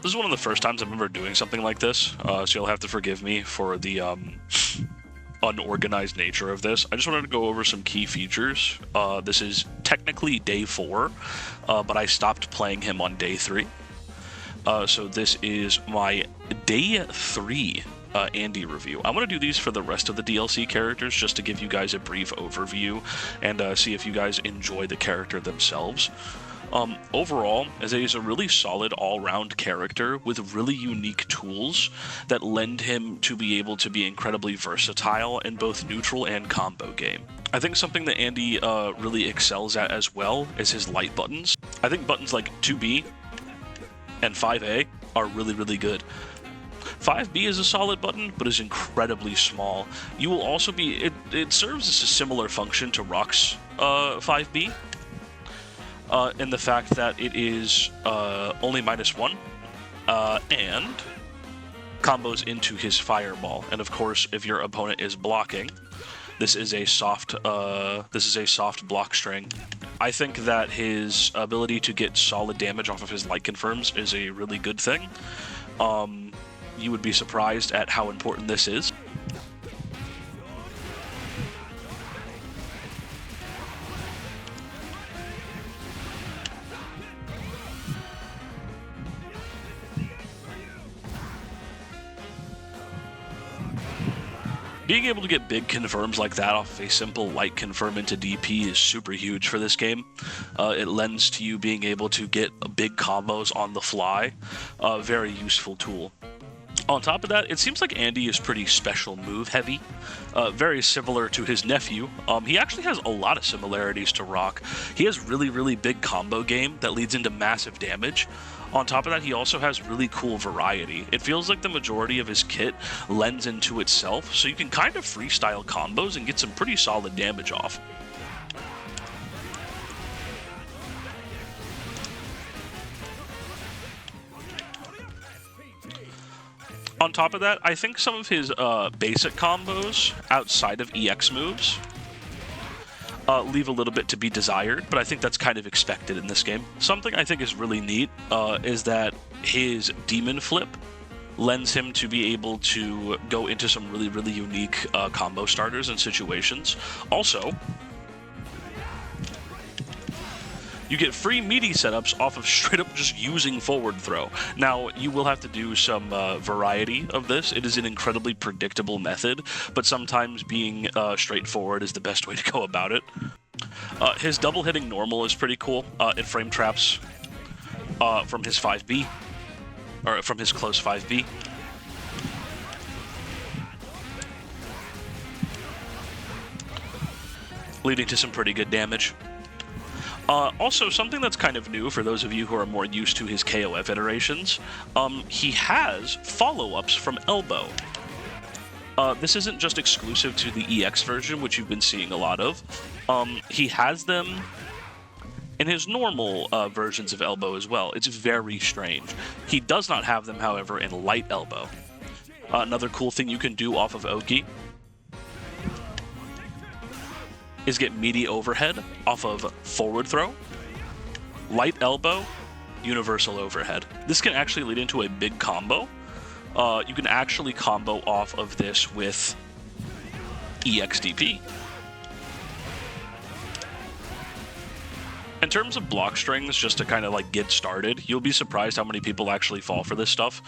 This is one of the first times I'm ever doing something like this, so you'll have to forgive me for the unorganized nature of this. I just wanted to go over some key features. This is technically day 4, but I stopped playing him on day 3. So this is my day 3 Andy review. I want to do these for the rest of the DLC characters just to give you guys a brief overview and see if you guys enjoy the character themselves. Overall, he's a really solid all-round character with really unique tools that lend him to be able to be incredibly versatile in both neutral and combo game. I think something that Andy really excels at as well is his light buttons. I think buttons like 2B and 5A are really, really good. 5B is a solid button, but is incredibly small. You will also be... It serves as a similar function to Rock's 5B. In the fact that it is only -1 and combos into his fireball. And of course, if your opponent is blocking, this is a soft block string. I think that his ability to get solid damage off of his light confirms is a really good thing. You would be surprised at how important this is. Being able to get big confirms like that off of a simple light confirm into DP is super huge for this game. It lends to you being able to get big combos on the fly. Very useful tool. On top of that, it seems like Andy is pretty special move heavy. Very similar to his nephew. He actually has a lot of similarities to Rock. He has really, really big combo game that leads into massive damage. On top of that, he also has really cool variety. It feels like the majority of his kit lends into itself, so you can kind of freestyle combos and get some pretty solid damage off. On top of that, I think some of his basic combos outside of EX moves leave a little bit to be desired, but I think that's kind of expected in this game. Something I think is really neat is that his demon flip lends him to be able to go into some really, really unique combo starters and situations. Also, you get free meaty setups off of straight up just using forward throw. Now, you will have to do some variety of this. It is an incredibly predictable method, but sometimes being straightforward is the best way to go about it. His double hitting normal is pretty cool. It frame traps from his 5B, or from his close 5B. Leading to some pretty good damage. Also, something that's kind of new for those of you who are more used to his KOF iterations, he has follow-ups from elbow. This isn't just exclusive to the EX version, which you've been seeing a lot of. He has them in his normal versions of elbow as well. It's very strange. He does not have them, however, in light elbow. Another cool thing you can do off of Oki is get meaty overhead off of forward throw, light elbow, universal overhead. This can actually lead into a big combo. You can actually combo off of this with EXDP. In terms of block strings, just to kind of like get started, you'll be surprised how many people actually fall for this stuff.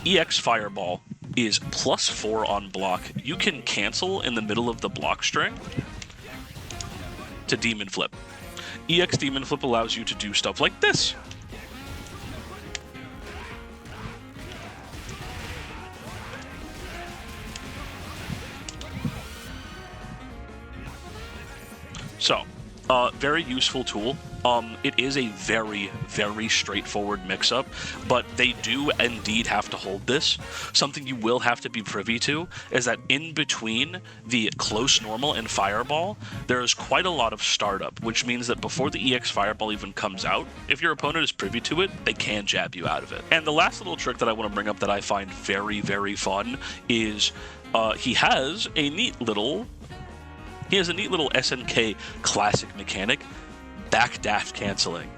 EX Fireball is +4 on block. You can cancel in the middle of the block string to Demon Flip. EX Demon Flip allows you to do stuff like this. So, very useful tool. It is a very, very straightforward mix-up, but they do indeed have to hold this. Something you will have to be privy to is that in between the close normal and fireball, there is quite a lot of startup, which means that before the EX fireball even comes out, if your opponent is privy to it, they can jab you out of it. And the last little trick that I want to bring up that I find very, very fun is he has a neat little SNK classic mechanic, backdash canceling.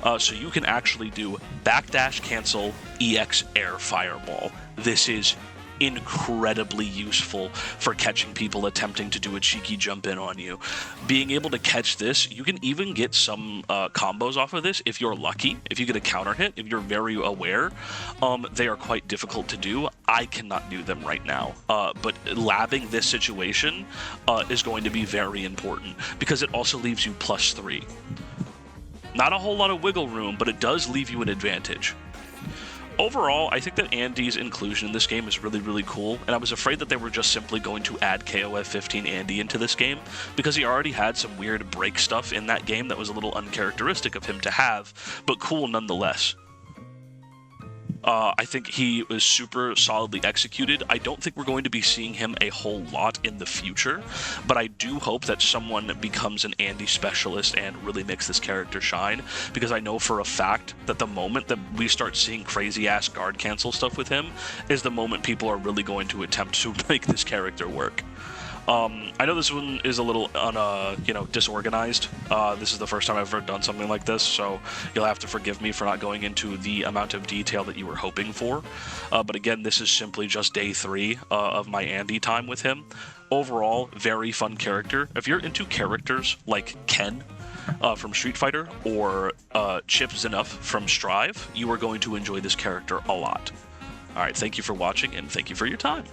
So you can actually do backdash cancel EX air fireball. This is incredibly useful for catching people attempting to do a cheeky jump in on you. Being able to catch this, you can even get some combos off of this if you're lucky. If you get a counter hit, if you're very aware, they are quite difficult to do. I cannot do them right now, but labbing this situation is going to be very important because it also leaves you +3. Not a whole lot of wiggle room, but it does leave you an advantage. Overall, I think that Andy's inclusion in this game is really, really cool, and I was afraid that they were just simply going to add KOF 15 Andy into this game, because he already had some weird break stuff in that game that was a little uncharacteristic of him to have, but cool nonetheless. I think he was super solidly executed. I don't think we're going to be seeing him a whole lot in the future, but I do hope that someone becomes an Andy specialist and really makes this character shine, because I know for a fact that the moment that we start seeing crazy-ass guard cancel stuff with him is the moment people are really going to attempt to make this character work. I know this one is a little, disorganized. This is the first time I've ever done something like this, so you'll have to forgive me for not going into the amount of detail that you were hoping for. But again, this is simply just day 3 of my Andy time with him. Overall, very fun character. If you're into characters like Ken from Street Fighter or Chip Zenough from Strive, you are going to enjoy this character a lot. Alright, thank you for watching, and thank you for your time.